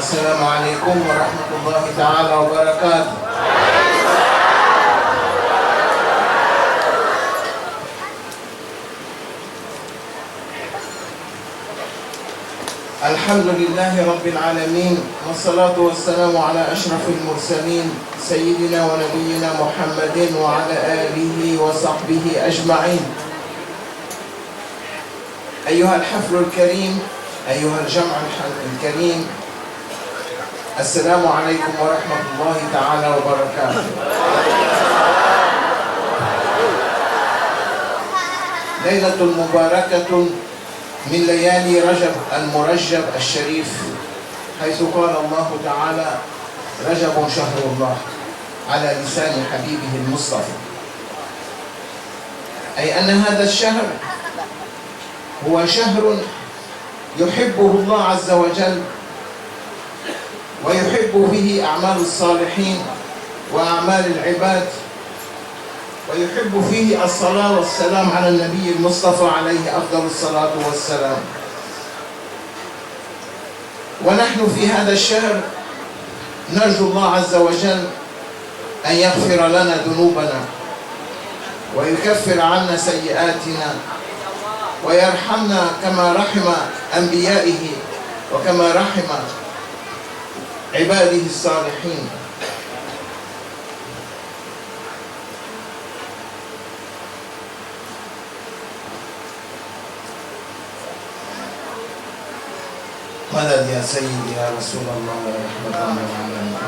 Assalamualaikum warahmatullahi ta'ala wabarakatuh. Alhamdulillahi Rabbil Alamin. Wassalatu wassalamu ala ashrafil mursalin Sayyidina wa nabiyyina Muhammadin wa ala alihi wa sahbihi ajma'in. Ayyuhal haflul karim, ayyuhal jam'al karim, Assalamu alaikum warahmatullahi ta'ala wabarakatuh. Laylatul mubarakatun من ليالي رجب المرجب الشريف، حيث قال الله تعالى: رجب شهر الله، على لسان حبيبه المصطفى. أي أن هذا الشهر هو شهر يحبه الله عز وجل، ويحب به أعمال الصالحين وأعمال العباد، ويحب فيه الصلاة والسلام على النبي المصطفى عليه أفضل الصلاة والسلام. ونحن في هذا الشهر نرجو الله عز وجل أن يغفر لنا ذنوبنا ويكفر عنا سيئاتنا ويرحمنا كما رحم أنبيائه وكما رحم عباده الصالحين. مدد يا سيدي يا رسول الله ورحمة الله وعلمه.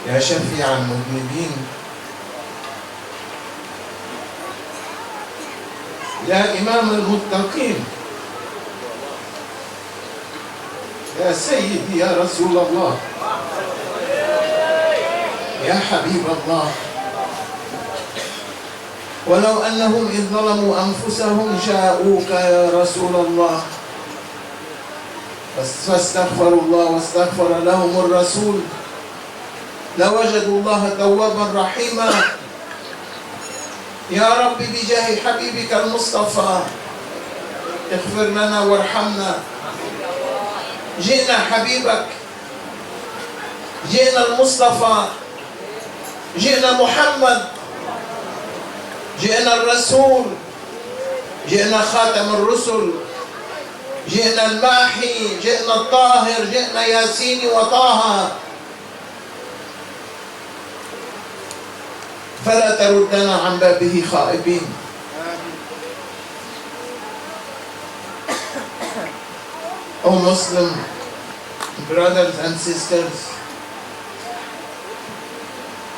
يا شفيع المذنبين، يا إمام المتقين، يا سيدي يا رسول الله، يا حبيب الله. ولو أنهم إذ ظلموا أنفسهم جاءوك يا رسول الله فاستغفروا الله واستغفر لهم الرسول لوجدوا الله توابا رحيما. يا رب بجاه حبيبك المصطفى اغفر لنا وارحمنا. جئنا حبيبك، جئنا المصطفى، جئنا محمد، جئنا الرسول، جئنا خاتم الرسل، جئنا الماحي، جئنا الطاهر، جئنا ياسين وطه. فلا تردنا عن بابه خائبين. O Muslim brothers and sisters,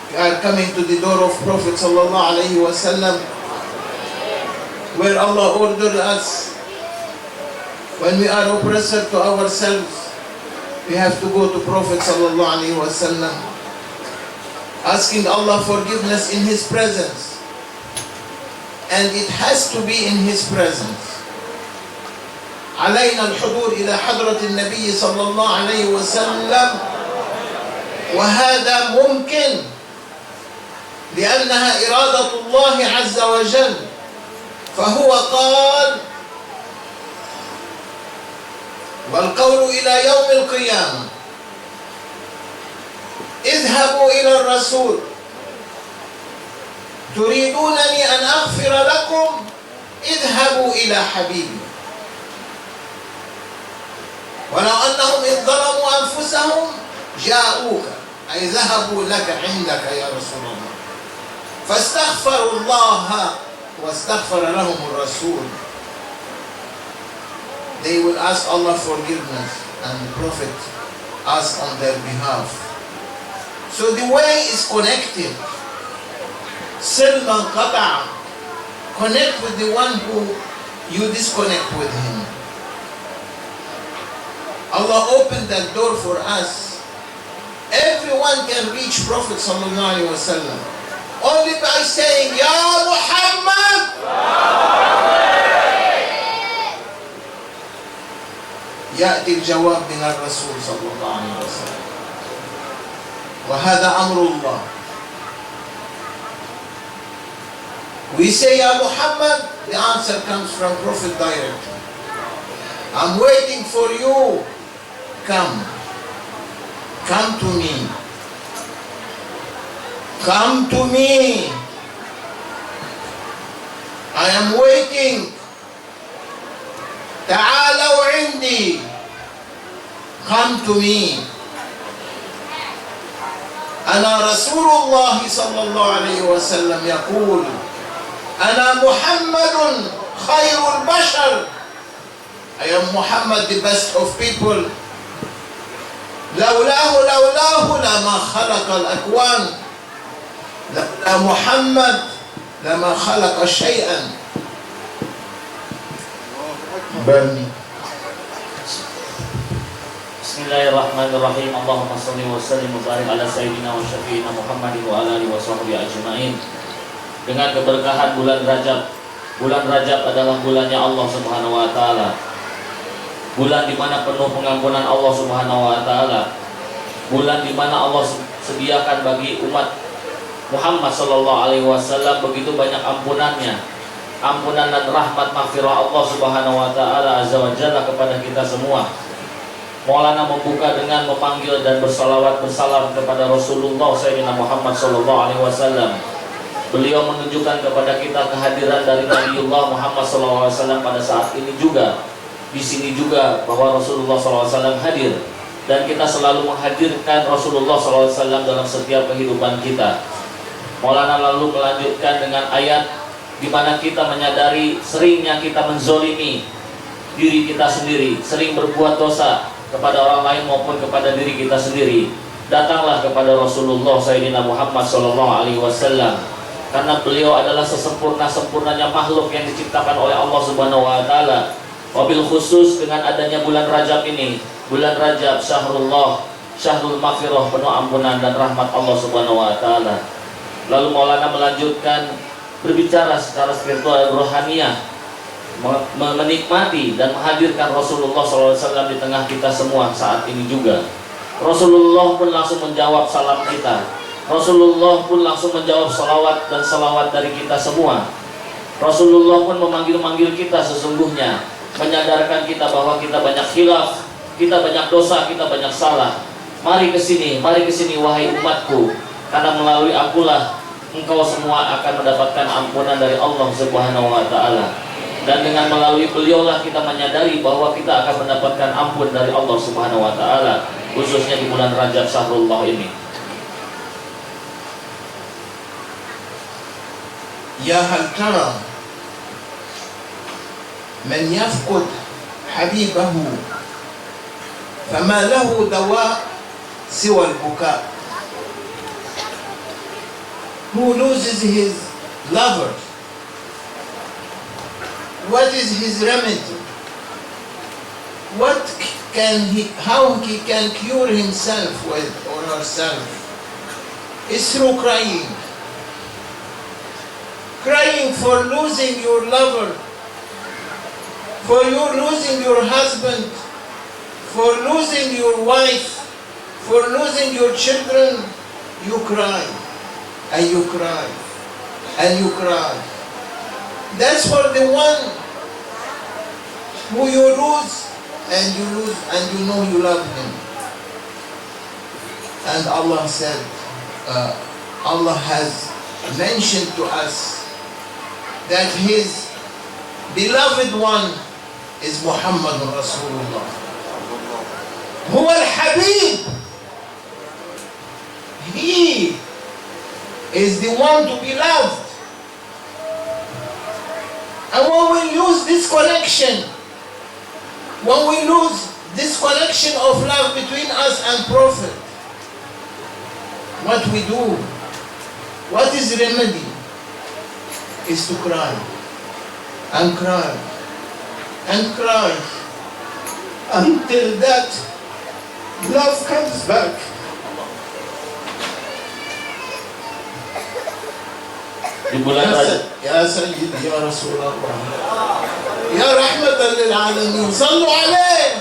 we are coming to the door of Prophet sallallahu alaihi wasallam, where Allah ordered us, when we are oppressor to ourselves, we have to go to Prophet sallallahu alaihi wasallam, asking Allah forgiveness in His presence, and it has to be in His presence. علينا الحضور إلى حضرة النبي صلى الله عليه وسلم، وهذا ممكن لأنها إرادة الله عز وجل. فهو قال: والقول إلى يوم القيامة اذهبوا إلى الرسول تريدونني أن أغفر لكم اذهبوا إلى حبيبي. ولو أنهم إذ ظلموا أنفسهم جاءوك، أي ذهبوا لك عندك يا رسول الله، فاستغفروا الله واستغفر لهم الرسول. They will ask Allah forgiveness and the Prophet ask on their behalf. So the way is connected. صل من قطع. Connect with the one who you disconnect with him. Allah opened that door for us. Everyone can reach Prophet sallallahu alaihi wasallam only by saying, Ya Muhammad. يأتي الجواب من الرسول صلى الله عليه وسلم. وهذا أمر الله. We say, Ya Muhammad, the answer comes from Prophet directly. I'm waiting for you. Come. Come to me. Come to me. I am waiting. تعالوا عندي. Come to me. أنا رسول الله صلى الله عليه وسلم يقول أنا محمد خير البشر. I am Muhammad, the best of people. لولاه لما خلق الأكوان. لولا محمد لما خلق شيئا. برني. Bismillahirrahmanirrahim. Allahumma shalli wa sallim wa barik ala sayyidina wa syafi'ina Muhammadin wa ala alihi wa sahbihi ajma'in. Dengan keberkahan bulan Rajab. Bulan Rajab adalah bulannya Allah Subhanahu wa taala. Bulan di mana penuh pengampunan Allah Subhanahu wa taala. Bulan di mana Allah sediakan bagi umat Muhammad sallallahu alaihi wasallam begitu banyak ampunannya. Ampunan dan rahmat maghfirah Allah Subhanahu wa taala azza wa jalla kepada kita semua. Maulana membuka dengan memanggil dan bersalawat bersalam kepada Rasulullah Sayyidina Muhammad sallallahu alaihi wasallam. Beliau menunjukkan kepada kita kehadiran dari Nabiullah Muhammad sallallahu alaihi wasallam pada saat ini juga. Di sini juga bahwa Rasulullah sallallahu alaihi wasallam hadir dan kita selalu menghadirkan Rasulullah sallallahu alaihi wasallam dalam setiap kehidupan kita. Maulana lalu melanjutkan dengan ayat di mana kita menyadari seringnya kita menzolimi diri kita sendiri, sering berbuat dosa kepada orang lain maupun kepada diri kita sendiri. Datanglah kepada Rasulullah Sayyidina Muhammad sallallahu alaihi wasallam karena beliau adalah sesempurna-sempurnanya makhluk yang diciptakan oleh Allah Subhanahu wa taala. Wabil khusus dengan adanya bulan Rajab ini, bulan Rajab syahrullah, syahrul maghfirah, penuh ampunan dan rahmat Allah Subhanahu wa taala. Lalu Maulana melanjutkan berbicara secara spiritual dan rohaniah, menikmati dan menghadirkan Rasulullah SAW di tengah kita semua saat ini juga. Rasulullah pun langsung menjawab salam kita. Rasulullah pun langsung menjawab salawat dan salawat dari kita semua. Rasulullah pun memanggil-manggil kita sesungguhnya, menyadarkan kita bahwa kita banyak khilaf, kita banyak dosa, kita banyak salah. Mari ke sini wahai umatku, karena melalui akulah engkau semua akan mendapatkan ampunan dari Allah Subhanahu wa taala. Dan dengan melalui beliaulah kita menyadari bahwa kita akan mendapatkan ampun dari Allah Subhanahu wa taala, khususnya di bulan Rajab Syahrullah ini. Ya hal tara man yafqud habibahu fama lahu dawa siwa al-buka. Who loses his lover, what is his remedy? What can he, how he can cure himself with or herself? Is through crying. Crying for losing your lover, for you losing your husband, for losing your wife, for losing your children. You cry, and you cry, and you cry. That's for the one who you lose, and you know you love him. And Allah said, Allah has mentioned to us that his beloved one is Muhammad Rasulullah. Huwa al-Habib. He is the one to be loved. And when we lose this connection, when we lose this connection of love between us and Prophet, what we do, what is the remedy? Is to cry and cry and cry until that love comes back. Di bulan Rajab, Ya Sayyidi Ya Rasulullah, Ya rahmatan lil alamin, sallu alayhi,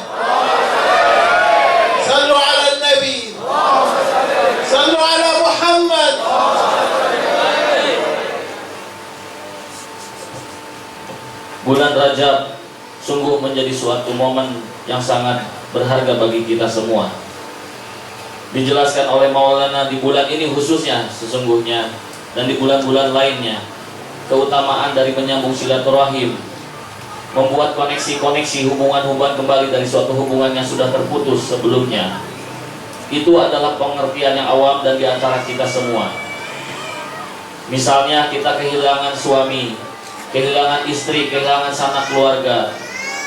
sallu ala nabi, sallu ala Muhammad. bulan Rajab sungguh menjadi suatu momen yang sangat berharga bagi kita semua. Dijelaskan oleh Maulana di bulan ini khususnya sesungguhnya, dan di bulan-bulan lainnya, keutamaan dari menyambung silaturahim, membuat koneksi-koneksi, hubungan-hubungan kembali dari suatu hubungan yang sudah terputus sebelumnya. Itu adalah pengertian yang awam dan diantara kita semua. Misalnya kita kehilangan suami, kehilangan istri, kehilangan sanak keluarga,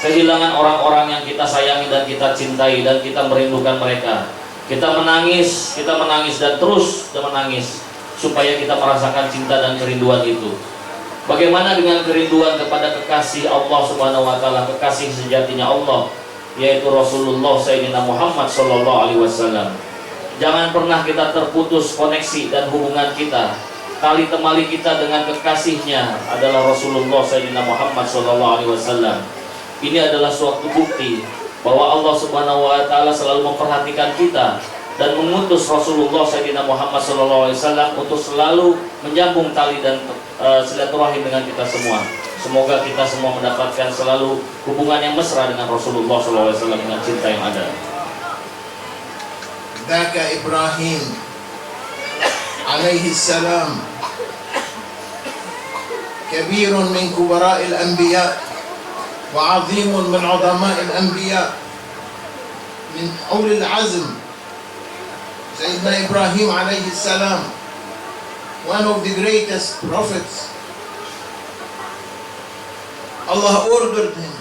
kehilangan orang-orang yang kita sayangi dan kita cintai, dan kita merindukan mereka. Kita menangis dan terus menangis supaya kita merasakan cinta dan kerinduan itu. Bagaimana dengan kerinduan kepada kekasih Allah Subhanahu wa taala, kekasih sejatinya Allah, yaitu Rasulullah Sayyidina Muhammad sallallahu alaihi wasallam. Jangan pernah kita terputus koneksi dan hubungan kita. Tali temali kita dengan kekasihnya adalah Rasulullah Sayyidina Muhammad sallallahu alaihi wasallam. Ini adalah suatu bukti bahwa Allah Subhanahu wa taala selalu memperhatikan kita dan mengutus Rasulullah Sayyidina Muhammad sallallahu alaihi wasallam untuk selalu menyambung tali dan silaturahim dengan kita semua. Semoga kita semua mendapatkan selalu hubungan yang mesra dengan Rasulullah sallallahu alaihi wasallam dengan cinta yang ada. Dzaka Ibrahim alaihi salam, kabirun min kubara'il anbiya' وعظيم من عظماء الأنبياء من أولي العزم. Sayyidina Ibrahim alayhi salam, one of the greatest prophets. Allah ordered him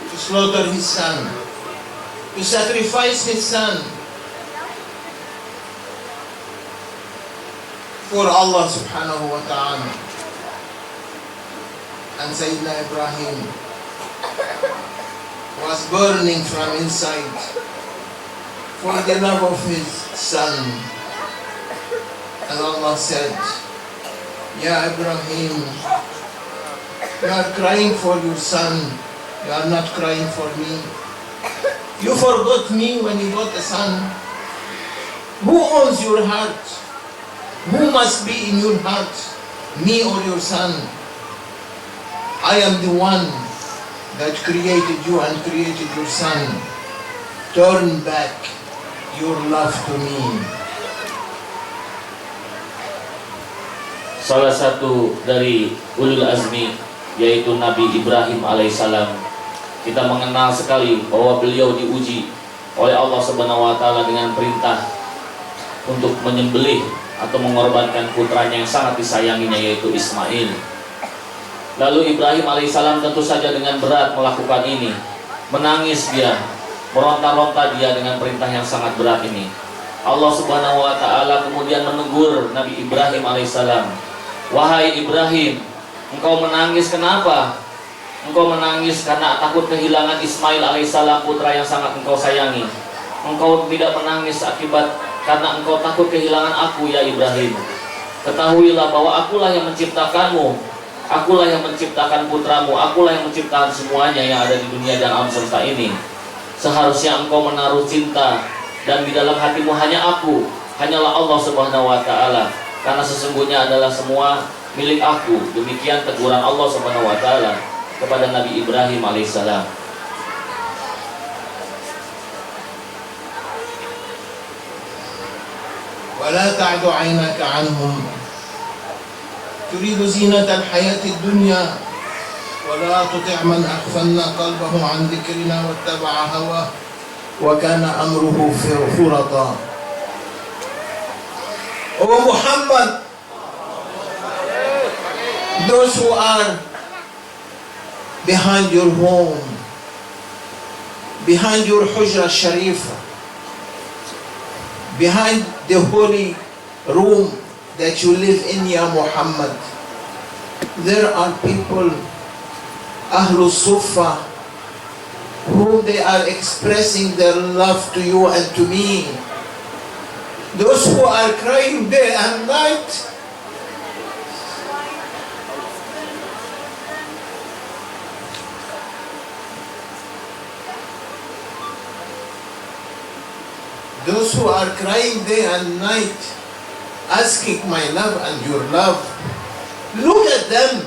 to slaughter his son, to sacrifice his son for Allah subhanahu wa ta'ala. And Sayyidina Ibrahim was burning from inside for the love of his son. And Allah said, Ya Ibrahim, you are crying for your son, you are not crying for me. You forgot me when you got a son. Who owns your heart? Who must be in your heart? Me or your son? I am the one that created you and created your son. Turn back your love to me. Salah satu dari ulul azmi yaitu Nabi Ibrahim alaihissalam. Kita mengenal sekali bahwa beliau diuji oleh Allah Subhanahu wa taala dengan perintah untuk menyembelih atau mengorbankan putranya yang sangat disayanginya yaitu Ismail. Lalu Ibrahim alaihissalam tentu saja dengan berat melakukan ini. Menangis dia, meronta-ronta dia dengan perintah yang sangat berat ini. Allah Subhanahu wa taala kemudian menegur Nabi Ibrahim alaihissalam. Wahai Ibrahim, engkau menangis kenapa? Engkau menangis karena takut kehilangan Ismail alaihissalam, putra yang sangat engkau sayangi. Engkau tidak menangis akibat karena engkau takut kehilangan aku, ya Ibrahim. Ketahuilah bahwa akulah yang menciptakanmu, akulah yang menciptakan putramu, akulah yang menciptakan semuanya yang ada di dunia dan alam semesta ini. Seharusnya engkau menaruh cinta dan di dalam hatimu hanya aku, hanyalah Allah Subhanahu wa taala, karena sesungguhnya adalah semua milik aku. Demikian teguran Allah Subhanahu wa taala kepada Nabi Ibrahim alaihissalam. ولا تعد عينك عنهم تريد زينة الحياة الدنيا ولا تطع من أغفلنا قلبه عن ذكرنا واتبع هواه وكان أمره فرطا. O Muhammad, those who are behind your home, behind your Hujra Sharifa, behind the holy room that you live in, Ya Muhammad, there are people, Ahlul Sufa, whom they are expressing their love to you and to me. Those who are crying day and night, those who are crying day and night, asking my love and your love, look at them.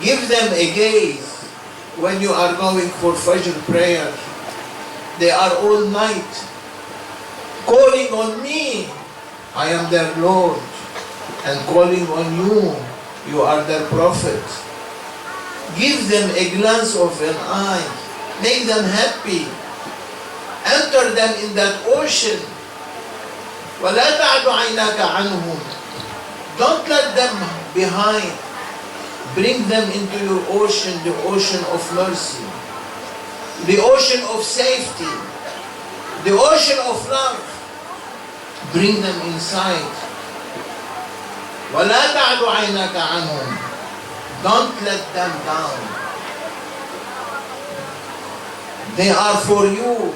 Give them a gaze when you are going for Fajr prayer. They are all night calling on me. I am their Lord, and calling on you. You are their prophet. Give them a glance of an eye. Make them happy. Enter them in that ocean. وَلَا تَعْدُ عَيْنَاكَ عَنْهُمْ. Don't let them behind. Bring them into your ocean, the ocean of mercy, the ocean of safety, the ocean of love. Bring them inside. وَلَا تَعْدُ عَيْنَاكَ عَنْهُمْ. Don't let them down. They are for you,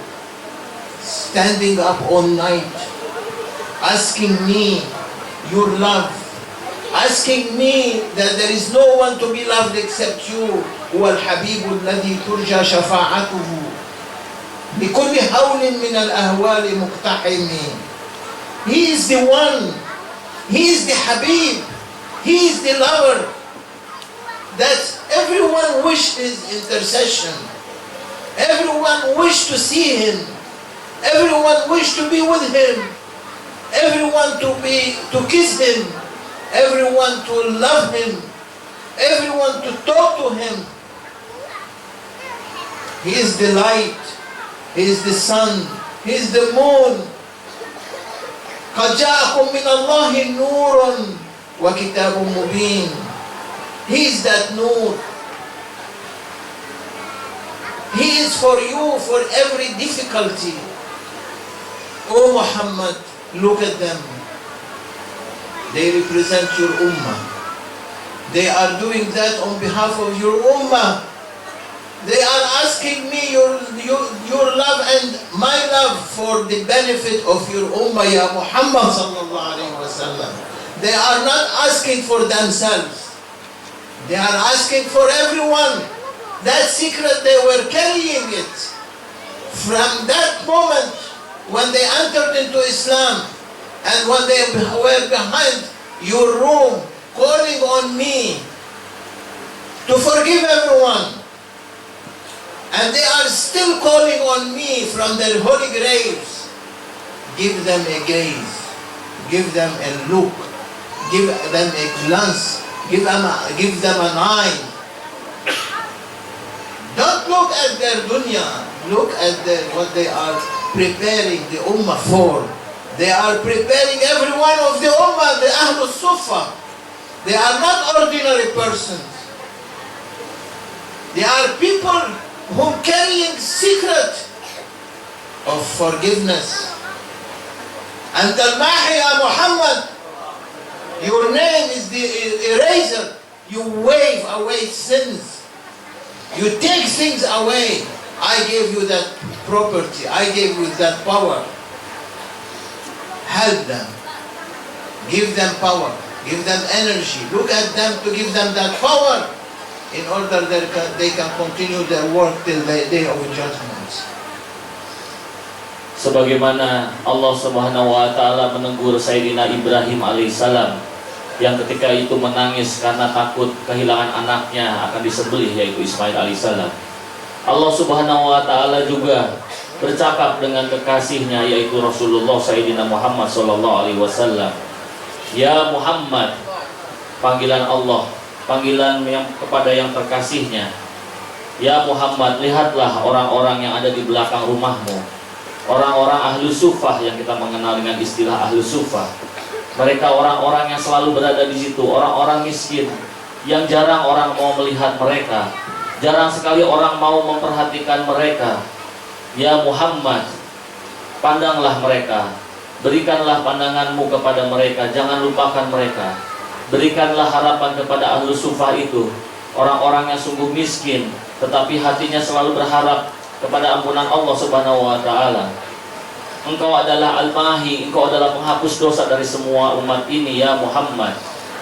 standing up all night, asking me your love, asking me that there is no one to be loved except you. هو الحبيب الذي ترجى شفاعته بكل هول من الأهوال مقتحم. He is the one, He is the Habib, He is the lover that everyone wished His intercession, everyone wished to see Him, everyone wished to be with Him, everyone to kiss Him, everyone to love Him, everyone to talk to Him. He is the light, He is the sun, He is the moon. قَدْ جَاءَكُم مِّنَ اللَّهِ نُورٌ وَكِتَابٌ مُّبِينٌ. He is that nur. He is for you, for every difficulty. Oh Muhammad, look at them. They represent your ummah. They are doing that on behalf of your ummah. They are asking me your love and my love for the benefit of your ummah, ya Muhammad sallallahu alayhi wa sallam. They are not asking for themselves. They are asking for everyone. That secret, they were carrying it. From that moment, when they entered into Islam, and when they were behind your room, calling on me to forgive everyone, and they are still calling on me from their holy graves, give them a gaze, give them a look, give them a glance, give them an eye. Don't look at their dunya, look at what they are preparing the ummah for. They are preparing every one of the ummah, the Ahlul Sufa. They are not ordinary persons. They are people who carrying secret of forgiveness. Anta al-Mahi ya Muhammad, your name is the eraser. You wave away sins. You take things away. I gave you that property. I gave you that power. Help them. Give them power. Give them energy. Look at them to give them that power in order that they can continue their work till the day of judgment. Sebagaimana Allah Subhanahu wa taala menegur Sayyidina Ibrahim alaihissalam yang ketika itu menangis karena takut kehilangan anaknya akan disembelih, yaitu Ismail alaihissalam. Allah Subhanahu wa taala juga bercakap dengan kekasihnya, yaitu Rasulullah Sayyidina Muhammad sallallahu alaihi wasallam. Ya Muhammad, panggilan Allah, panggilan yang kepada yang terkasihnya. Ya Muhammad, lihatlah orang-orang yang ada di belakang rumahmu, orang-orang ahlu sufah yang kita mengenal dengan istilah ahlu sufah. Mereka orang-orang yang selalu berada di situ, orang-orang miskin yang jarang orang mau melihat mereka, jarang sekali orang mau memperhatikan mereka. Ya Muhammad, pandanglah mereka, berikanlah pandanganmu kepada mereka, jangan lupakan mereka. Berikanlah harapan kepada ahlu sufah itu, orang-orang yang sungguh miskin tetapi hatinya selalu berharap kepada ampunan Allah Subhanahu wa taala. Engkau adalah Al-Mahi, engkau adalah penghapus dosa dari semua umat ini ya Muhammad.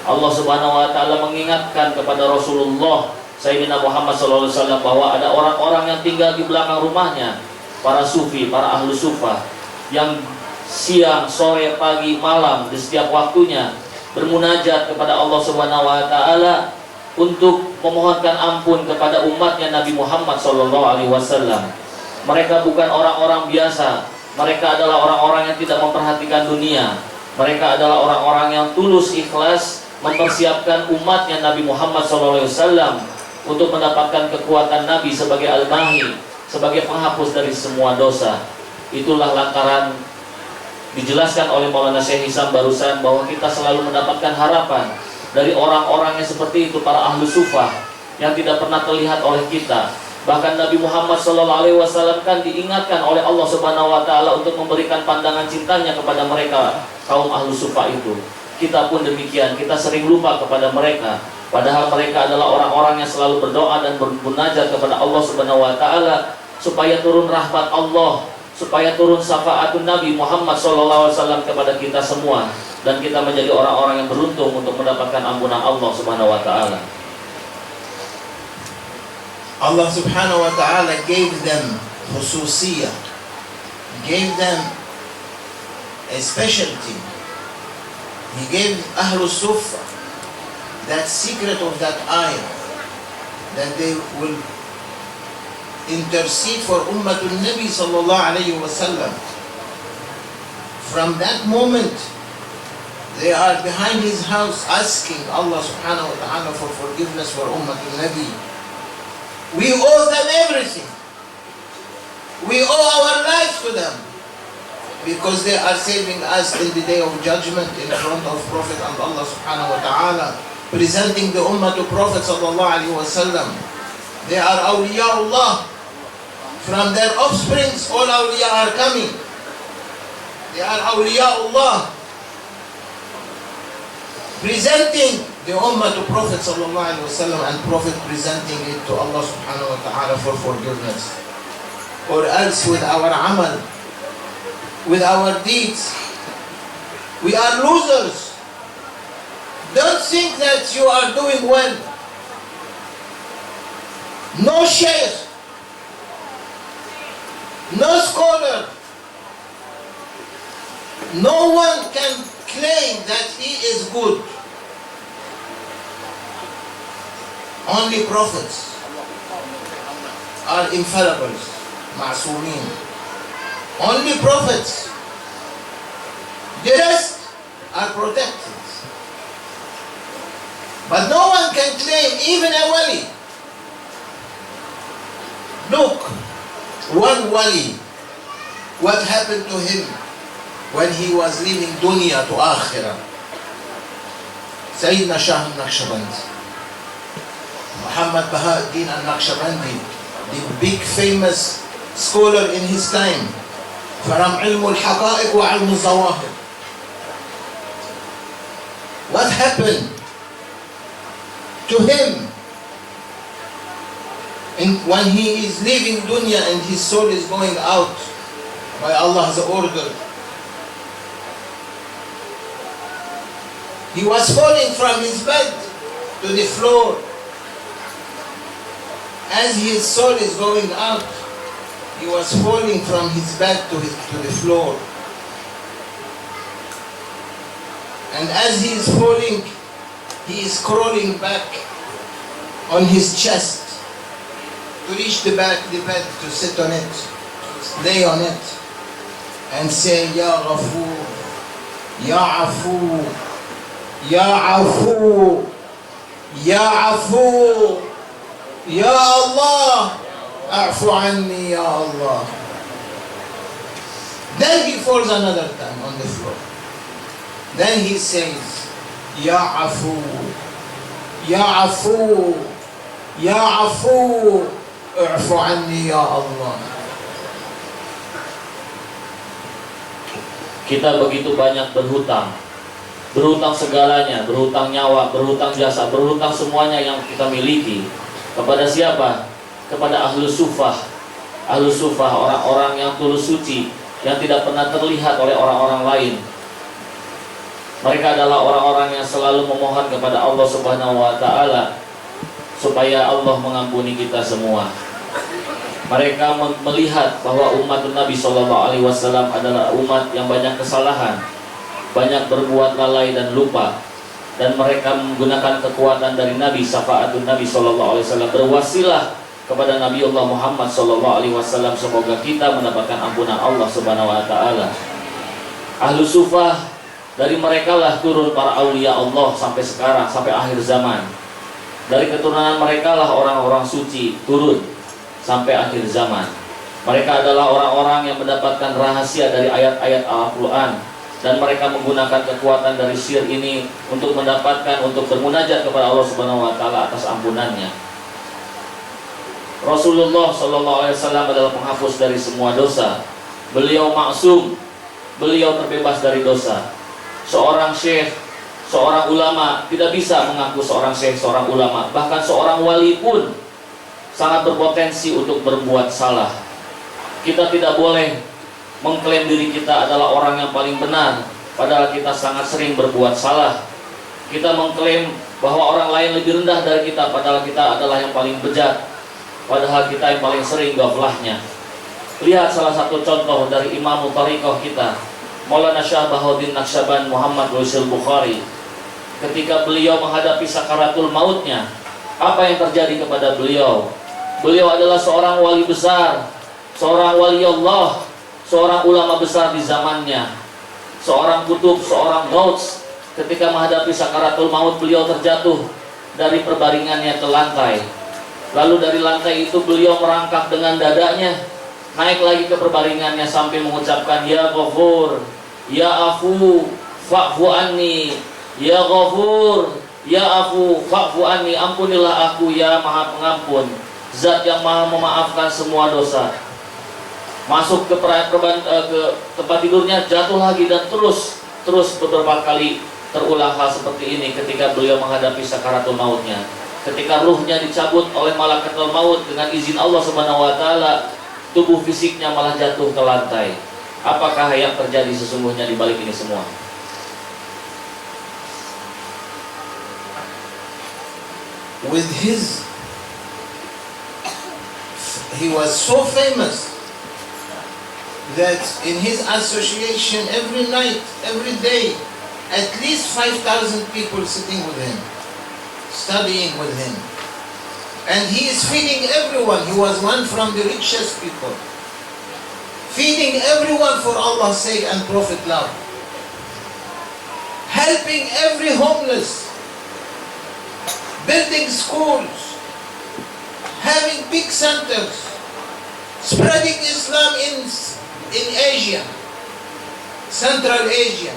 Allah Subhanahu wa taala mengingatkan kepada Rasulullah Sayyidina Muhammad sallallahu alaihi wasallam bahwa ada orang-orang yang tinggal di belakang rumahnya, para sufi, para ahlu sufah yang siang, sore, pagi, malam di setiap waktunya bermunajat kepada Allah Subhanahu wa taala untuk memohonkan ampun kepada umatnya Nabi Muhammad SAW. Mereka bukan orang-orang biasa. Mereka adalah orang-orang yang tidak memperhatikan dunia. Mereka adalah orang-orang yang tulus ikhlas mempersiapkan umatnya Nabi Muhammad SAW untuk mendapatkan kekuatan Nabi sebagai Al-Mahi, sebagai penghapus dari semua dosa. Itulah lantaran dijelaskan oleh Maulana Syekh Hisam barusan bahwa kita selalu mendapatkan harapan dari orang-orang yang seperti itu, para ahlu sufah yang tidak pernah terlihat oleh kita. Bahkan Nabi Muhammad SAW kan diingatkan oleh Allah Subhanahu Wa Taala untuk memberikan pandangan cintanya kepada mereka, kaum ahlu sufah itu. Kita pun demikian, kita sering lupa kepada mereka. Padahal mereka adalah orang-orang yang selalu berdoa dan bermunajat kepada Allah Subhanahu Wa Taala supaya turun rahmat Allah, supaya turun syafaatun Nabi Muhammad SAW kepada kita semua, dan kita menjadi orang-orang yang beruntung untuk mendapatkan ampunan Allah Subhanahu Wa Taala. Allah Subhanahu Wa Taala gave them khususiyah, gave them a specialty. He gave Ahlul Sufa that secret of that ayah, that they will intercede for Ummatul Nabi sallallahu alayhi wa sallam. From that moment, they are behind his house asking Allah Subhanahu Wa Taala for forgiveness for Ummatul Nabi. We owe them everything. We owe our lives to them, because they are saving us in the day of judgment in front of Prophet and Allah Subhanahu Wa Taala, presenting the Ummah to Prophet sallallahu alaihi wasallam. They are awliyaullah. From their offsprings, all awliya are coming. They are awliyaullah, presenting the Ummah to Prophet sallallahu alaihi wasallam, and Prophet presenting it to Allah Subhanahu Wa Taala for forgiveness. Or else with our amal, with our deeds, we are losers. Don't think that you are doing well. No sheikh, no scholar, no one can claim that he is good. Only prophets are infallible, ma'sumin. Only prophets. The rest are protected. But no one can claim, even a wali. Look, one wali, what happened to him when he was leaving dunya to akhirah? Sayyidina Shah al-Naqshbandi, Muhammad Bahauddin al-Naqshbandi, the big famous scholar in his time, from ilm al-haqa'iq wa ilm al-zawahir. What happened to him when he is leaving dunya and his soul is going out by Allah's order? He was falling from his bed to the floor. As his soul is going out, he was falling from his bed to the floor. And as he is falling, he is crawling back on his chest to reach the bed, to sit on it, lay on it, and say, Ya Ghafoor, Ya Afu, Ya Afu, Ya Afu, Ya Allah, A'fu anni, Ya Allah. Then he falls another time on the floor. Then he says, Ya Afu, Ya Afu, Ya Afu, A'fu anni, Ya Allah. Kita begitu banyak berhutang. Berhutang segalanya, berhutang nyawa, berhutang jasa, berhutang semuanya yang kita miliki. Kepada siapa? Kepada ahlu sufah. Ahlu sufah, orang-orang yang tulus suci, yang tidak pernah terlihat oleh orang-orang lain. Mereka adalah orang-orang yang selalu memohon kepada Allah Subhanahu Wa Taala supaya Allah mengampuni kita semua. Mereka melihat bahwa umat Nabi SAW adalah umat yang banyak kesalahan, banyak berbuat lalai dan lupa. dan mereka menggunakan kekuatan dari Nabi, syafaatun Nabi sallallahu alaihi wasallam, berwasilah kepada Nabi Allah Muhammad sallallahu alaihi wasallam, semoga kita mendapatkan ampunan Allah Subhanahu wa taala. Ahlu Sufah, dari mereka lah turun para aulia Allah sampai sekarang, sampai akhir zaman. Dari keturunan mereka lah orang-orang suci turun sampai akhir zaman. Mereka adalah orang-orang yang mendapatkan rahasia dari ayat-ayat Al-Quran, dan mereka menggunakan kekuatan dari syiar ini untuk mendapatkan, untuk bermunajat kepada Allah Subhanahu wa taala atas ampunannya. Rasulullah sallallahu alaihi wasallam adalah penghapus dari semua dosa. Beliau maksum, beliau terbebas dari dosa. Seorang syekh, seorang ulama tidak bisa mengaku seorang syekh, seorang ulama. Bahkan seorang wali pun sangat berpotensi untuk berbuat salah. Kita tidak boleh mengklaim diri kita adalah orang yang paling benar, padahal kita sangat sering berbuat salah. Kita mengklaim bahwa orang lain lebih rendah dari kita, padahal kita adalah yang paling bejat, padahal kita yang paling sering gaflahnya. Lihat salah satu contoh dari Imam Tariqah kita, Maulana Syah Bahuddin Naqsyaband Muhammad Wasil Bukhari. Ketika beliau menghadapi sakaratul mautnya, apa yang terjadi kepada beliau? Beliau adalah seorang wali besar, seorang wali Allah, seorang ulama besar di zamannya, seorang kutub, seorang gauts. Ketika menghadapi sakaratul maut, beliau terjatuh dari perbaringannya ke lantai. Lalu dari lantai itu beliau merangkak dengan dadanya, naik lagi ke perbaringannya sampai mengucapkan, Ya Ghafur, Ya Afu, Fa'fu anni, Ya Ghafur, Ya Afu, Fa'fu anni, ampunilah aku ya Maha Pengampun, Zat yang Maha memaafkan semua dosa. Masuk ke tempat tidurnya, jatuh lagi, dan terus beberapa kali terulang hal seperti ini ketika beliau menghadapi sakaratul mautnya. Ketika ruhnya dicabut oleh malaikat maut dengan izin Allah Subhanahu wa taala, tubuh fisiknya malah jatuh ke lantai. Apakah yang terjadi sesungguhnya di balik ini semua? He was so famous that in his association every night, every day, at least 5,000 people sitting with him, studying with him. And he is feeding everyone. He was one from the richest people. Feeding everyone for Allah's sake and Prophet love. Helping every homeless. Building schools. Having big centers. Spreading Islam in Asia, Central Asia,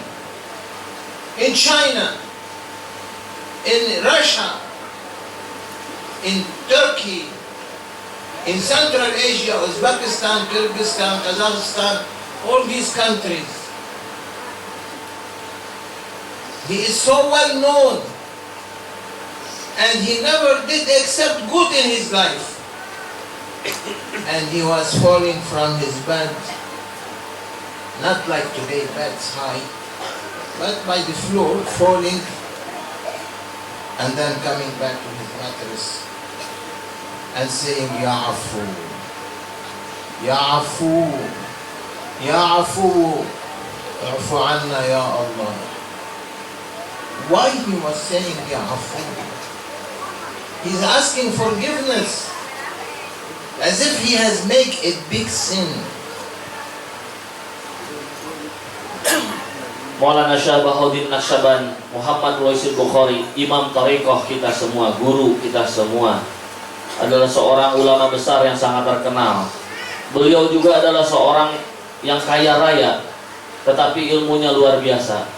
in China, in Russia, in Turkey, in Central Asia, Uzbekistan, Kyrgyzstan, Kazakhstan, all these countries. He is so well known, and he never did except good in his life. And he was falling from his bed, not like today, beds high, but by the floor, falling, and then coming back to his mattress and saying, Ya Afu, Ya Afu, Ya Afu, Afu anna Ya Allah. Why he was saying Ya Afu? He's asking forgiveness, as if he has made a big sin. Maulana Syah Bahuddin Naqsyaband Muhammad Wasil Bukhari, Imam Tariqah kita semua, guru kita semua, adalah seorang ulama besar yang sangat terkenal. Beliau juga adalah seorang yang kaya raya, tetapi ilmunya luar biasa.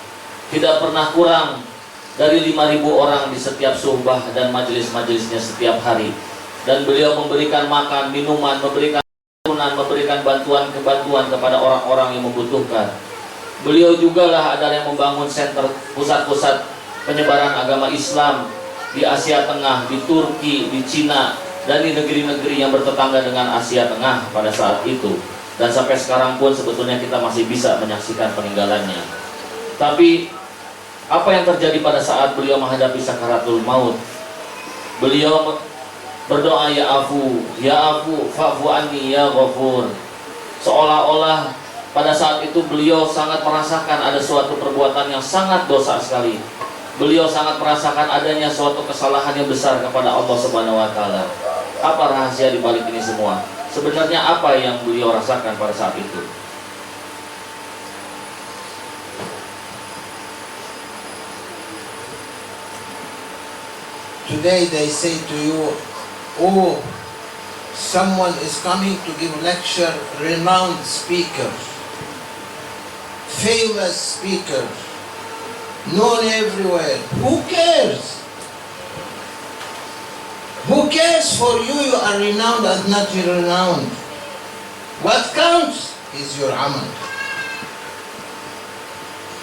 Tidak pernah kurang dari 5.000 orang di setiap suhbah dan majelis-majelisnya setiap hari. Dan beliau memberikan makan, minuman, memberikan bantuan kepada orang-orang yang membutuhkan. Beliau juga lah adalah yang membangun center, pusat-pusat penyebaran agama Islam di Asia Tengah, di Turki, di Cina, dan di negeri-negeri yang bertetangga dengan Asia Tengah pada saat itu. Dan sampai sekarang pun sebetulnya kita masih bisa menyaksikan peninggalannya. Tapi apa yang terjadi pada saat beliau menghadapi sakaratul maut? Beliau berdoa, Ya Afu, Fa'fu anni, Ya Ghafur. Seolah-olah pada saat itu beliau sangat merasakan ada suatu perbuatan yang sangat dosa sekali. Beliau sangat merasakan adanya suatu kesalahan yang besar kepada Allah Subhanahu wa taala. Apa rahasia di balik ini semua? Sebenarnya apa yang beliau rasakan pada saat itu? Today they say to you, oh, someone is coming to give lecture, renowned speaker, famous speaker, known everywhere. Who cares? Who cares for you? You are renowned and not renowned. What counts is your amal.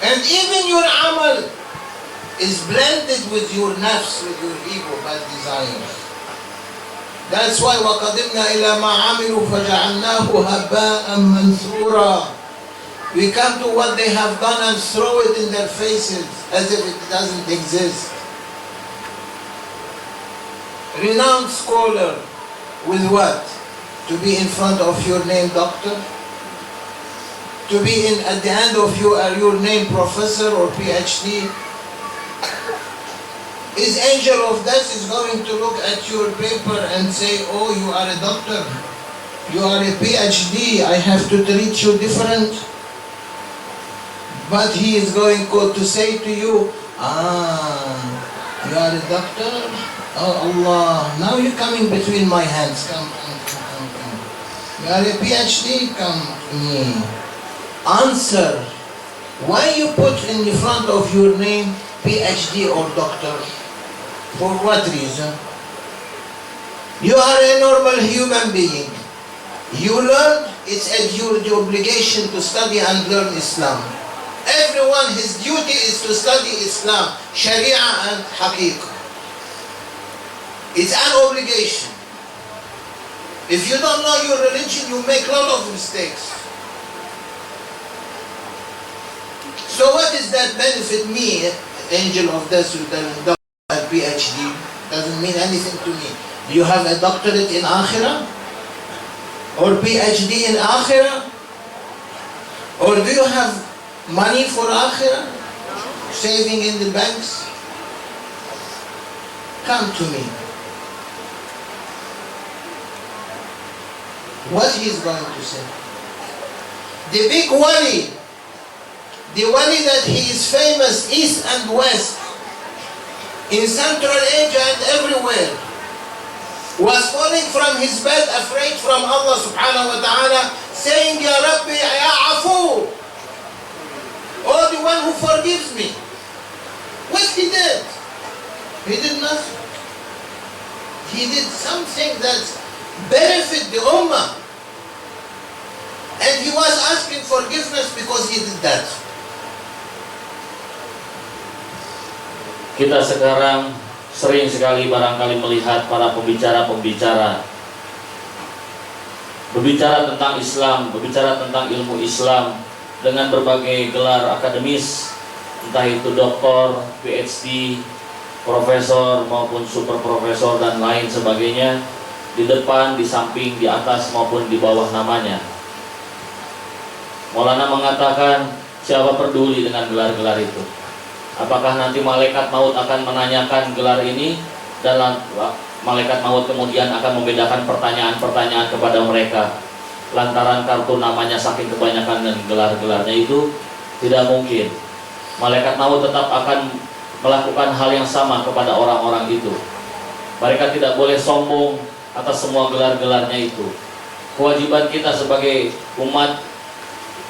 And even your amal is blended with your nafs, with your ego, bad desires. That's why وَقَدِمْنَا إِلَى مَا عَمِلُوا فَجَعَلْنَاهُ هَبَاءً مَنْثُورًا. We come to what they have done and throw it in their faces as if it doesn't exist. Renowned scholar, with what? To be in front of your name doctor? To be at the end of your name professor or PhD? His angel of death is going to look at your paper and say, oh, you are a doctor, you are a PhD, I have to treat you different. But he is going to say to you, you are a doctor? Oh Allah, now you're coming between my hands, come. You are a PhD, come to me. Answer, why you put in the front of your name PhD or doctor? For what reason? You are a normal human being. You learn, it's your obligation to study and learn Islam. Everyone, his duty is to study Islam, Sharia and Haqiqah. It's an obligation. If you don't know your religion, you make a lot of mistakes. So what does that benefit me, angel of death, with a PhD? Doesn't mean anything to me. Do you have a doctorate in Akhirah? Or PhD in Akhirah? Or do you have money for Akhirah? Saving in the banks? Come to me. What he is going to say? The big wali, the wali that he is famous east and west, in Central Asia and everywhere, was falling from his bed afraid from Allah subhanahu wa ta'ala, saying, Ya Rabbi, Ya Afu, oh, the one who forgives me. What he did? He did nothing. He did something that benefit the ummah. And he was asking forgiveness because he did that. Kita sekarang sering sekali barangkali melihat para pembicara-pembicara berbicara tentang Islam, berbicara tentang ilmu Islam dengan berbagai gelar akademis, entah itu doktor, PhD, profesor maupun super profesor dan lain sebagainya, di depan, di samping, di atas maupun di bawah namanya. Maulana mengatakan, siapa peduli dengan gelar-gelar itu? Apakah nanti malaikat maut akan menanyakan gelar ini, dan malaikat maut kemudian akan membedakan pertanyaan-pertanyaan kepada mereka lantaran kartu namanya saking kebanyakan dan gelar-gelarnya itu? Tidak mungkin. Malaikat maut tetap akan melakukan hal yang sama kepada orang-orang itu. Mereka tidak boleh sombong atas semua gelar-gelarnya itu. Kewajiban kita sebagai umat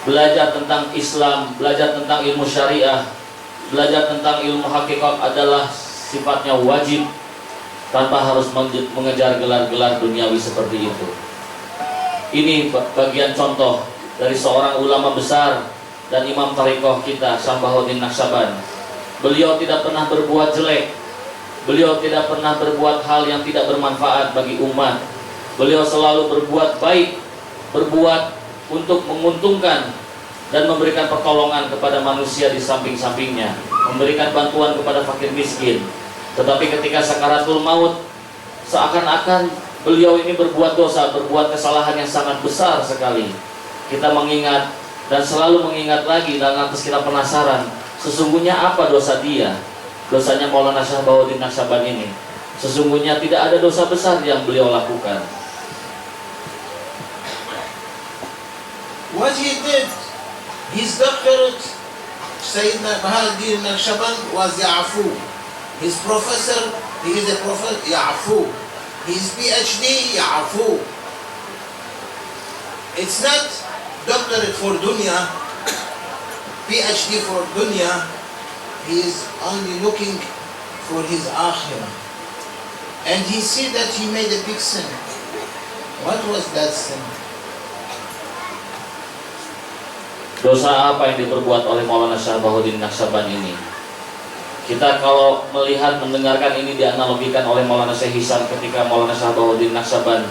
belajar tentang Islam, belajar tentang ilmu syariah, belajar tentang ilmu hakikat adalah sifatnya wajib, tanpa harus mengejar gelar-gelar duniawi seperti itu. Ini bagian contoh dari seorang ulama besar dan imam tariqah kita, Syekh Bahauddin Naqsyaban. Beliau tidak pernah berbuat jelek. Beliau tidak pernah berbuat hal yang tidak bermanfaat bagi umat. Beliau selalu berbuat baik, berbuat untuk menguntungkan dan memberikan pertolongan kepada manusia di samping-sampingnya, memberikan bantuan kepada fakir miskin. Tetapi ketika sakaratul maut, seakan-akan beliau ini berbuat dosa, berbuat kesalahan yang sangat besar sekali. Kita mengingat dan selalu mengingat lagi, dan lantas kita penasaran, sesungguhnya apa dosa dia? dosanya Maulana Syahabuddin Naqsyaban ini. Sesungguhnya tidak ada dosa besar yang beliau lakukan. What he did, his doctorate, Sayyidina Bahauddin Naqshaban was Ya'fu. His professor, he is a professor, Ya'fu. His PhD, Ya'fu. It's not doctorate for dunya, PhD for dunya. He is only looking for his akhirah. And he see that he made a big sin. What was that sin? Dosa apa yang diperbuat oleh Maulana Syahabuddin Naqsyaban ini? Kita kalau melihat, mendengarkan ini dianalogikan oleh Maulana Syekh Hisam ketika Maulana Syahabuddin Naqsyaban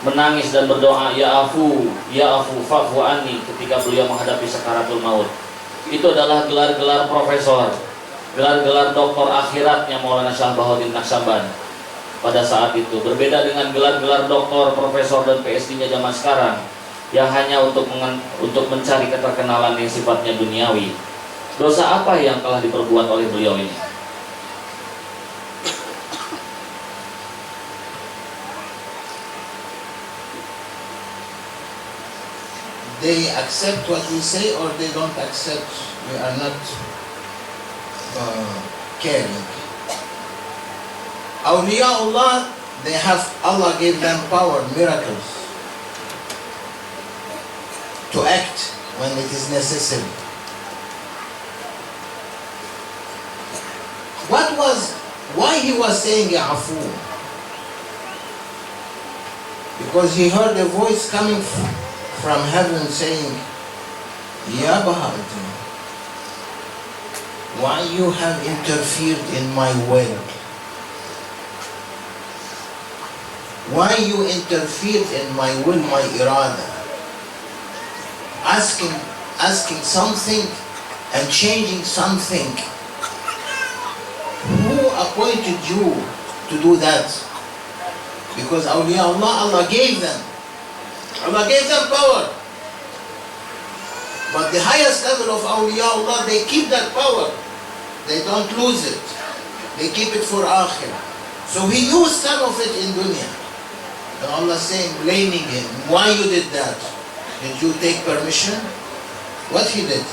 menangis dan berdoa, ya afu fa'fu anni, ketika beliau menghadapi sakaratul maut. Itu adalah gelar-gelar profesor, gelar-gelar doktor akhiratnya Maulana Syahabuddin Naqsyaban pada saat itu. Berbeda dengan gelar-gelar doktor, profesor, dan PhD-nya zaman sekarang yang hanya untuk mencari keterkenalan yang sifatnya duniawi. Dosa apa yang telah diperbuat oleh beliau ini? They accept what we say or they don't accept. We are not caring. Awliyaullah, they have, Allah gave them power, miracles, to act when it is necessary. Why he was saying Ya'fu? Because he heard a voice coming from heaven saying, Ya Bahauddin, why you have interfered in my will? Why you interfered in my will, my irada? Asking something and changing something. Who appointed you to do that? Because awliyaullah, Allah gave them. Allah gave them power. But the highest level of awliyaullah, they keep that power. They don't lose it. They keep it for akhirah. So he used some of it in dunya. And Allah saying, blaming him, why you did that? Did you take permission? What he did?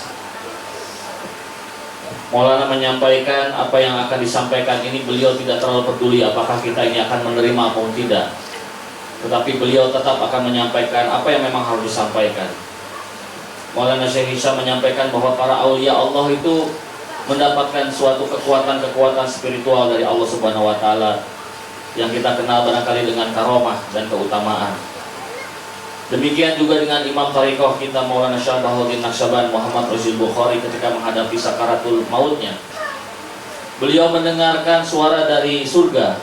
Maulana menyampaikan apa yang akan disampaikan ini, beliau tidak terlalu peduli apakah kita ini akan menerima maupun tidak. Tetapi beliau tetap akan menyampaikan apa yang memang harus disampaikan. Maulana Syekh Hisam menyampaikan bahwa para aulia Allah itu mendapatkan suatu kekuatan-kekuatan spiritual dari Allah Subhanahu wa Ta'ala yang kita kenal barangkali dengan karomah dan keutamaan. Demikian juga dengan Imam Tariqah kita Maulana Syahabuddin Naqsyaban Muhammad Rasul Bukhari ketika menghadapi sakaratul mautnya. Beliau mendengarkan suara dari surga,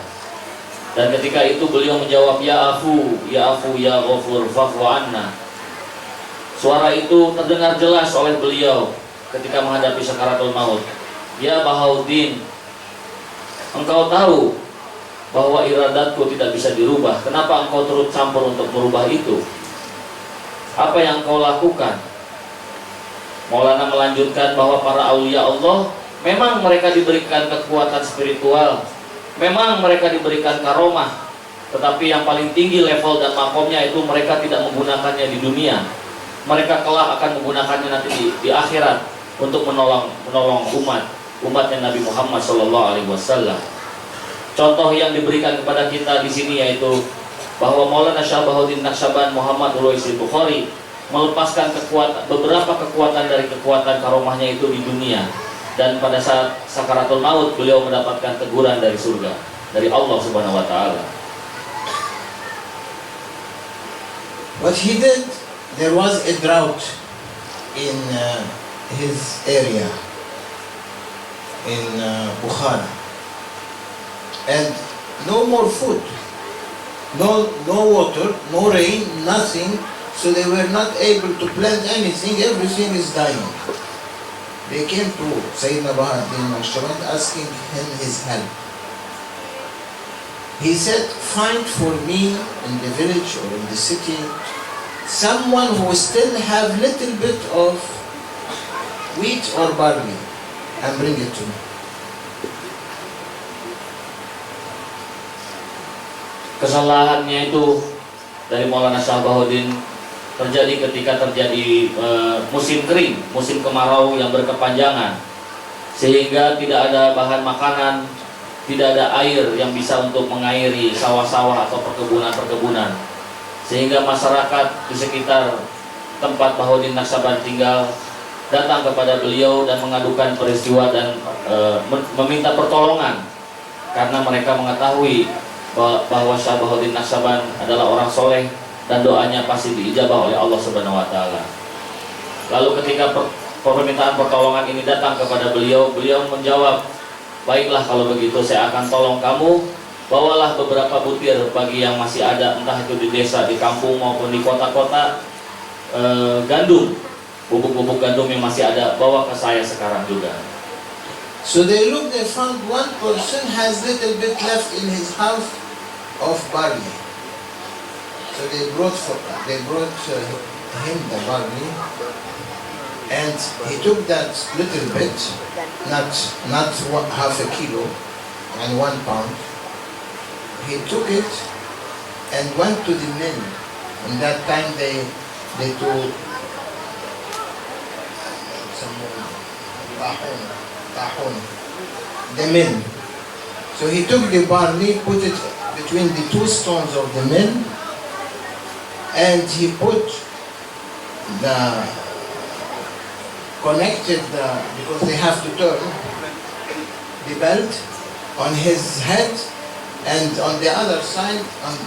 dan ketika itu beliau menjawab, ya afu ya ghafur fa'fu anna. Suara itu terdengar jelas oleh beliau ketika menghadapi sakaratul maut. Ya Bahauddin, engkau tahu bahwa iradatku tidak bisa dirubah. Kenapa engkau turut campur untuk merubah itu? Apa yang kau lakukan? Maulana melanjutkan bahwa para aulia Allah memang mereka diberikan kekuatan spiritual, memang mereka diberikan karomah, tetapi yang paling tinggi level dan makomnya itu mereka tidak menggunakannya di dunia. Mereka kelak akan menggunakannya nanti di akhirat untuk menolong umatnya Nabi Muhammad SAW. Contoh yang diberikan kepada kita di sini yaitu bahwa Maulana Syahabuddin Naqsyaban Muhammad Rasul Bukhari melepaskan beberapa kekuatan dari kekuatan karomahnya itu di dunia, dan pada saat sakaratul maut beliau mendapatkan teguran dari surga, dari Allah Subhanahu wa Ta'ala. What he did, there was a drought in his area in Bukhara, and no more food. No water, no rain, nothing. So they were not able to plant anything. Everything is dying. They came to Sayyidina Bahauddin Naqshaban asking him his help. He said, find for me in the village or in the city someone who still have little bit of wheat or barley and bring it to me. Kesalahannya itu dari Maulana Syahabuddin terjadi ketika terjadi musim kering, musim kemarau yang berkepanjangan, sehingga tidak ada bahan makanan, tidak ada air yang bisa untuk mengairi sawah-sawah atau perkebunan-perkebunan, sehingga masyarakat di sekitar tempat Bahodin Naksaban tinggal datang kepada beliau dan mengadukan peristiwa dan meminta pertolongan, karena mereka mengetahui bahwa Syah Bahodin Naksaban adalah orang soleh dan doanya pasti diijabah oleh Allah Subhanahu wa taala. Lalu ketika permintaan pertolongan ini datang kepada beliau, beliau menjawab, "Baiklah kalau begitu saya akan tolong kamu. Bawalah beberapa butir bagi yang masih ada, entah itu di desa, di kampung maupun di kota-kota, gandum, bubuk-bubuk gandum yang masih ada, bawa ke saya sekarang juga." So they looked, they found one person has little bit left in his house of barley. So they brought him the barley, and he took that little bit, not half a kilo and 1 pound. He took it and went to the mill. And that time they took some tahun, the mill. So he took the barley, put it between the 2 stones of the mill, and he because they have to turn the belt on his head, and on the other side,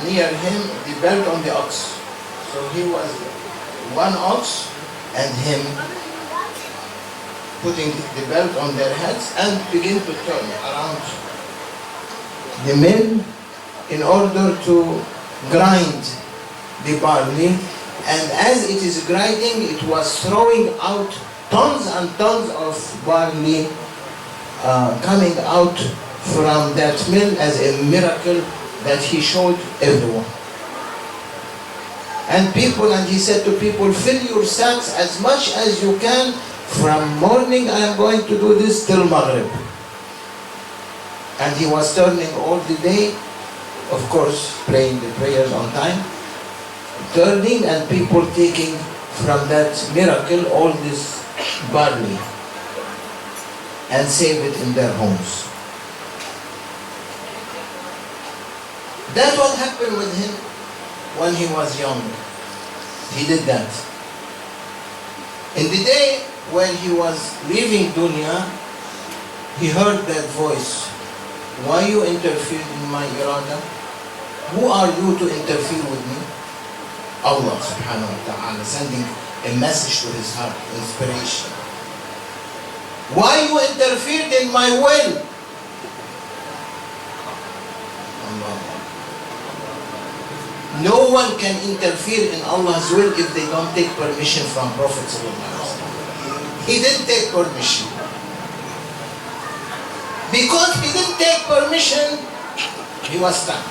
near him, the belt on the ox. So he was one ox and him putting the belt on their heads and begin to turn around the mill in order to grind the barley, and as it is grinding, it was throwing out tons and tons of barley coming out from that mill as a miracle that he showed everyone. And he said to people, "Fill your sacks as much as you can. From morning I am going to do this till Maghrib." And he was turning all the day, of course, praying the prayers on time, turning, and people taking from that miracle all this barley and save it in their homes. That's what happened with him when he was young. He did that. In the day when he was leaving dunya, he heard that voice, "Why you interfere in my irada? Who are you to interfere with me?" Allah subhanahu wa ta'ala sending a message to his heart, inspiration. "Why you interfered in my will?" Allah. No one can interfere in Allah's will if they don't take permission from Prophet sallallahu alaihi wasallam. He didn't take permission. Because he didn't take permission, he was stuck.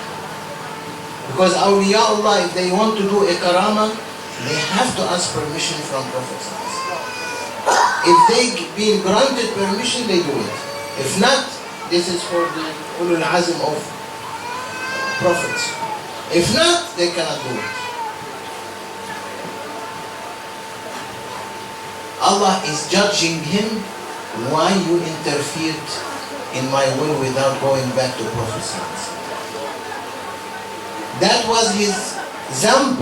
Because awliya Allah, if they want to do a karama, they have to ask permission from Prophet sallallahu alaihi wasallam. If they been granted permission, they do it. If not, this is for the ulul azm of prophets. If not, they cannot do it. Allah is judging him, "Why you interfered in my will without going back to Prophet sallallahu alaihi wasallam?" That was his zamb.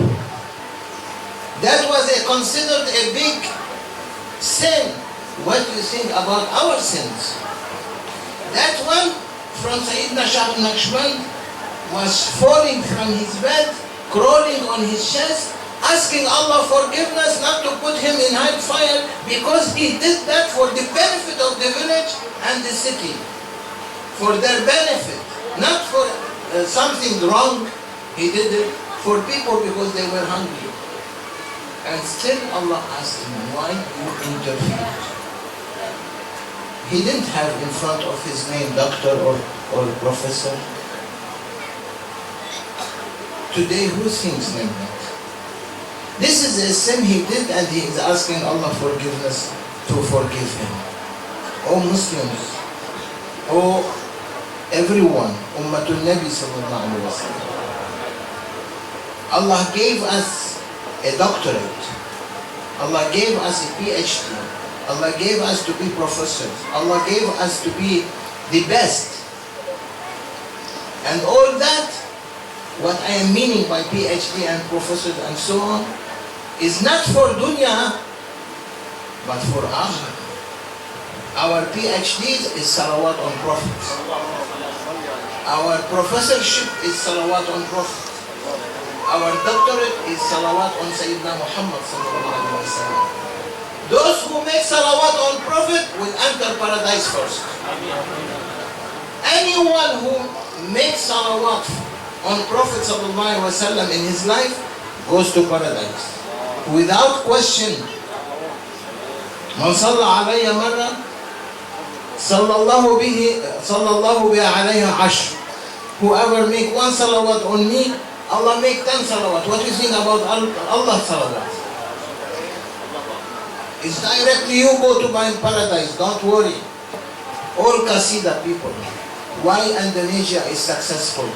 That was considered a big sin. What do you think about our sins? That one from Sayyidina Shah Naqshband was falling from his bed, crawling on his chest, asking Allah forgiveness not to put him in hellfire, because he did that for the benefit of the village and the city. For their benefit, not for something wrong. He did it for people because they were hungry. And still Allah asked him, "Why you interfered?" He didn't have in front of his name doctor or professor. Today, who thinks like that? This is a sin he did, and he is asking Allah forgiveness to forgive him. Oh Muslims, oh everyone, Ummatul Nabi sallallahu alaihi wasallam, Allah gave us a doctorate. Allah gave us a PhD. Allah gave us to be professors. Allah gave us to be the best. And all that, what I am meaning by PhD and professors and so on, is not for dunya, but for akhirah. Our PhDs is salawat on prophets. Our professorship is salawat on prophets. Our doctorate is salawat on Sayyidina Muhammad sallallahu alaihi wasallam. Those who make salawat on prophet will enter paradise first. Anyone who makes salawat on Prophet sallallahu alaihi wasallam in his life goes to paradise without question. Man salla alayya marra sallallahu biha alayha ashr. Whoever make one salawat on me, Allah make 10 salawat. What do you think about Allah's salawat? It's directly you go to my paradise, don't worry. All Qasida people, why Indonesia is successful?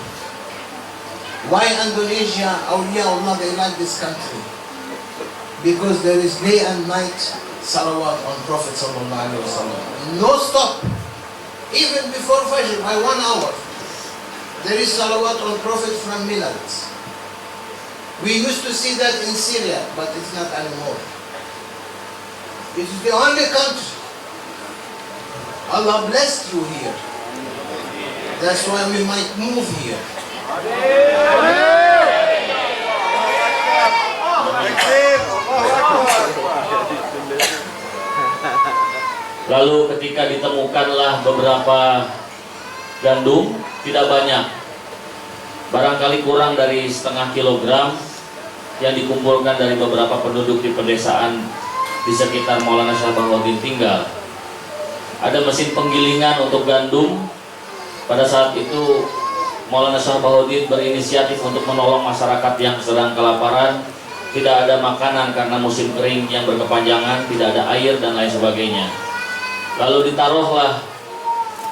Why Indonesia, awliya Allah, they like this country? Because there is day and night salawat on Prophet sallallahu alaihi wasallam. No stop. Even before Fajr, by 1 hour, there is salawat on Prophet from Milad. We used to see that in Syria, but it's not anymore. It is the only country. Allah blessed you here. That's why we might move here. Lalu ketika ditemukanlah beberapa gandum, tidak banyak, barangkali kurang dari setengah kilogram, yang dikumpulkan dari beberapa penduduk di pedesaan di sekitar Maulana Syah Bahauddin tinggal. Ada mesin penggilingan untuk gandum. Pada saat itu Maulana Syah Bahauddin berinisiatif untuk menolong masyarakat yang sedang kelaparan. Tidak ada makanan karena musim kering yang berkepanjangan, tidak ada air dan lain sebagainya. Lalu ditaruhlah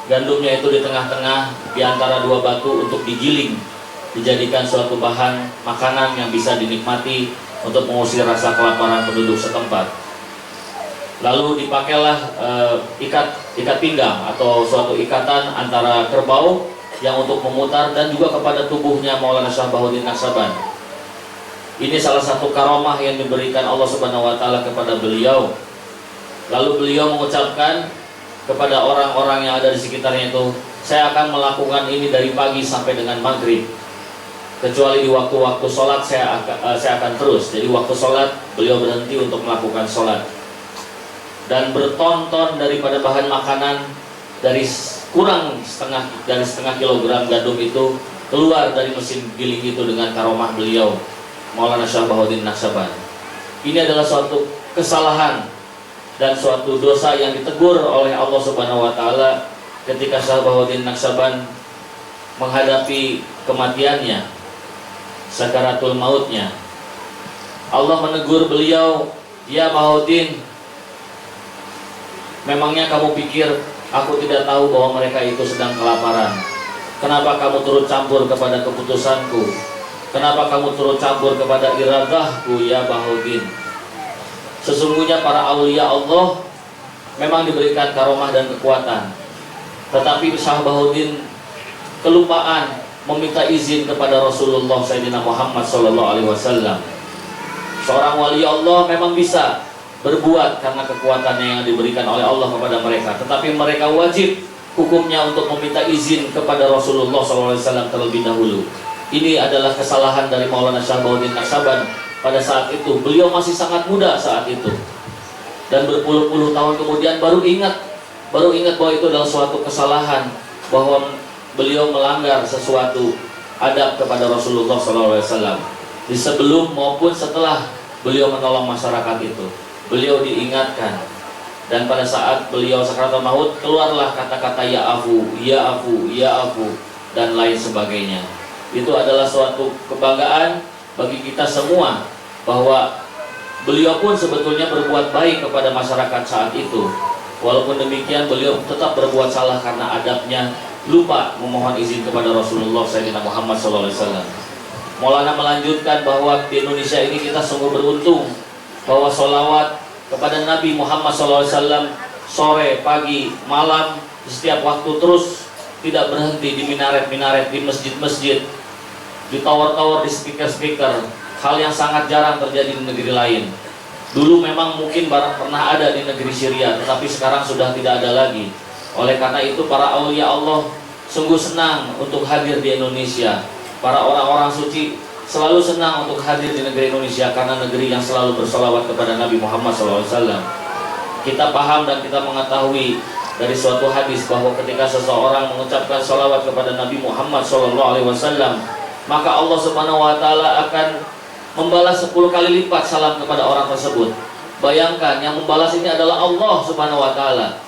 gandumnya itu di tengah-tengah di antara dua batu untuk digiling, dijadikan suatu bahan makanan yang bisa dinikmati untuk mengusir rasa kelaparan penduduk setempat. Lalu dipakailah ikat pinggang atau suatu ikatan antara kerbau yang untuk memutar dan juga kepada tubuhnya Maulana Syah Bahauddin Naqsyaban. Ini salah satu karomah yang diberikan Allah Subhanahu wa taala kepada beliau. Lalu beliau mengucapkan kepada orang-orang yang ada di sekitarnya itu, saya akan melakukan ini dari pagi sampai dengan maghrib. Kecuali di waktu-waktu sholat saya akan terus. Jadi waktu sholat beliau berhenti untuk melakukan sholat. Dan berton-ton daripada bahan makanan dari setengah kilogram gandum itu keluar dari mesin giling itu dengan karomah beliau Maulana Syah Bahauddin Naqsyaban. Ini adalah suatu kesalahan dan suatu dosa yang ditegur oleh Allah Subhanahu wa taala ketika Syah Bahauddin Naqsyaban menghadapi kematiannya, sakaratul mautnya. Allah menegur beliau, "Ya Bahauddin, memangnya kamu pikir aku tidak tahu bahwa mereka itu sedang kelaparan? Kenapa kamu turut campur kepada keputusanku? Kenapa kamu turut campur kepada iradahku ya Bahauddin? Sesungguhnya para aulia Allah memang diberikan karomah dan kekuatan. Tetapi Syah Bahauddin kelupaan meminta izin kepada Rasulullah Sayyidina Muhammad SAW. Seorang wali Allah memang bisa berbuat karena kekuatannya yang diberikan oleh Allah kepada mereka. Tetapi mereka wajib hukumnya untuk meminta izin kepada Rasulullah SAW terlebih dahulu. Ini adalah kesalahan dari Maulana Syah Bahauddin Naqsyaban pada saat itu. Beliau masih sangat muda saat itu. Dan berpuluh-puluh tahun kemudian baru ingat bahwa itu adalah suatu kesalahan, bahwa beliau melanggar sesuatu adab kepada Rasulullah SAW. Di sebelum maupun setelah beliau menolong masyarakat itu, beliau diingatkan. Dan pada saat beliau sakaratul maut, keluarlah kata-kata ya afu, ya afu, ya afu, dan lain sebagainya. Itu adalah suatu kebanggaan bagi kita semua bahwa beliau pun sebetulnya berbuat baik kepada masyarakat saat itu. Walaupun demikian beliau tetap berbuat salah karena adabnya lupa memohon izin kepada Rasulullah Sayyidina Muhammad SAW. Maulana melanjutkan bahwa di Indonesia ini kita sungguh beruntung bahwa sholawat kepada Nabi Muhammad SAW sore, pagi, malam, di setiap waktu terus tidak berhenti di minaret-minaret, di masjid-masjid, di tower-tower, di speaker-speaker. Hal yang sangat jarang terjadi di negeri lain. Dulu memang mungkin pernah ada di negeri Syria, tetapi sekarang sudah tidak ada lagi. Oleh karena itu para aulia Allah sungguh senang untuk hadir di Indonesia. Para orang-orang suci selalu senang untuk hadir di negeri Indonesia karena negeri yang selalu bersolawat kepada Nabi Muhammad SAW. Kita paham dan kita mengetahui dari suatu hadis bahwa ketika seseorang mengucapkan solawat kepada Nabi Muhammad SAW, maka Allah Subhanahu Wa Taala akan membalas 10 kali lipat salam kepada orang tersebut. Bayangkan, yang membalas ini adalah Allah Subhanahu Wa Taala.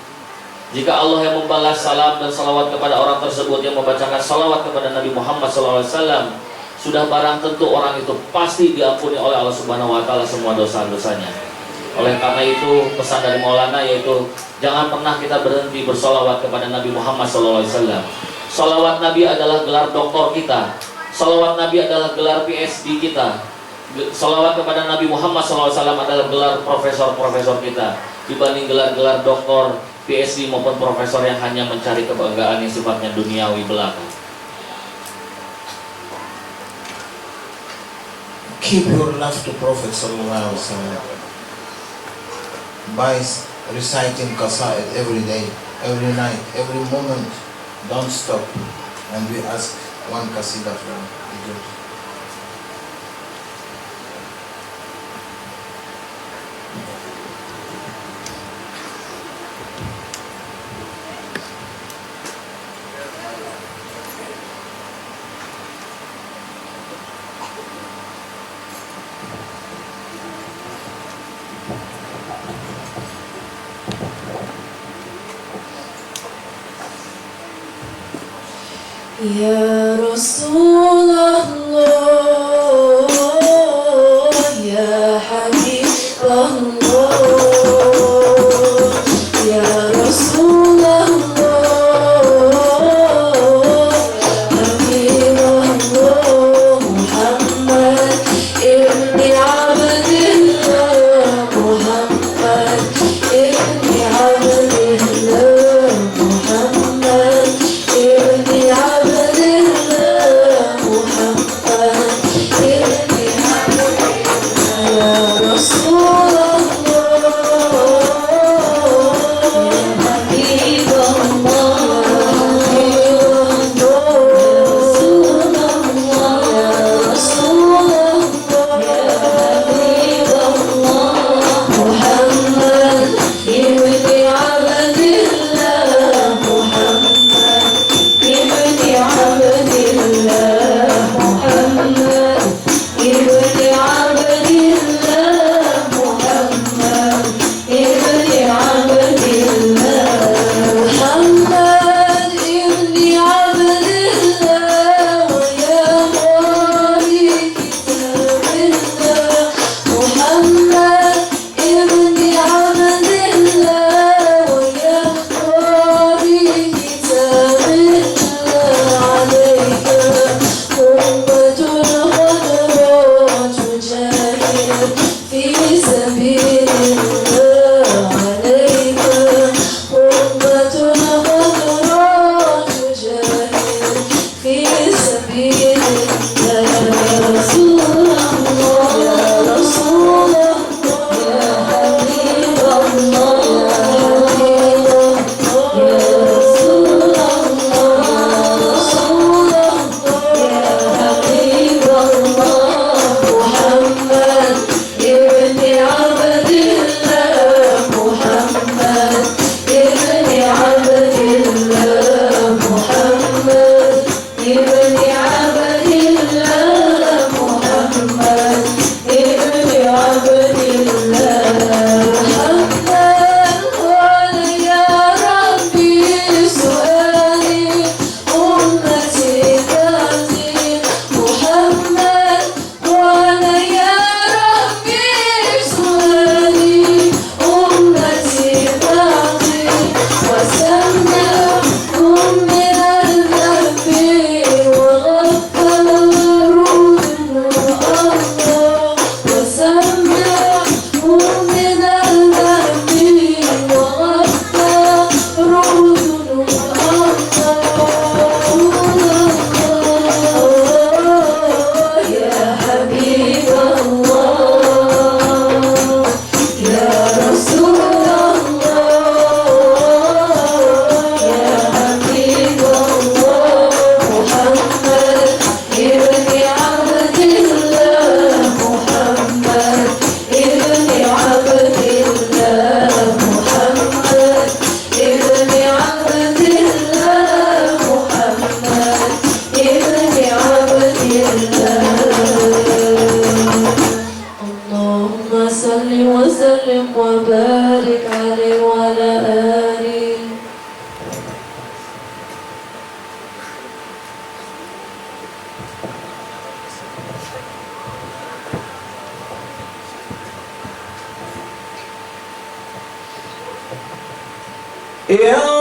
Jika Allah yang membalas salam dan salawat kepada orang tersebut yang membacakan salawat kepada Nabi Muhammad SAW, sudah barang tentu orang itu pasti diampuni oleh Allah Subhanahu Wa Taala semua dosa-dosanya. Oleh karena itu pesan dari Maulana yaitu jangan pernah kita berhenti bersalawat kepada Nabi Muhammad SAW. Salawat Nabi adalah gelar doktor kita. Salawat Nabi adalah gelar PhD kita. Salawat kepada Nabi Muhammad SAW adalah gelar profesor-profesor kita dibanding gelar-gelar doktor, PhD maupun profesor yang hanya mencari kebanggaan yang sifatnya duniawi belaka. Keep your love to Prophet sallallahu alaihi wasallam by reciting qasaid every day, every night, every moment. Don't stop. And we ask one qasida from Egypt. Ya Rasulullah, Ya Habibullah, Ya Rasulullah, Habibullah, Muhammad ibni Abdillah, Muhammad ibni Abdillah, Muhammad ibni Abdillah, Muhammad Ya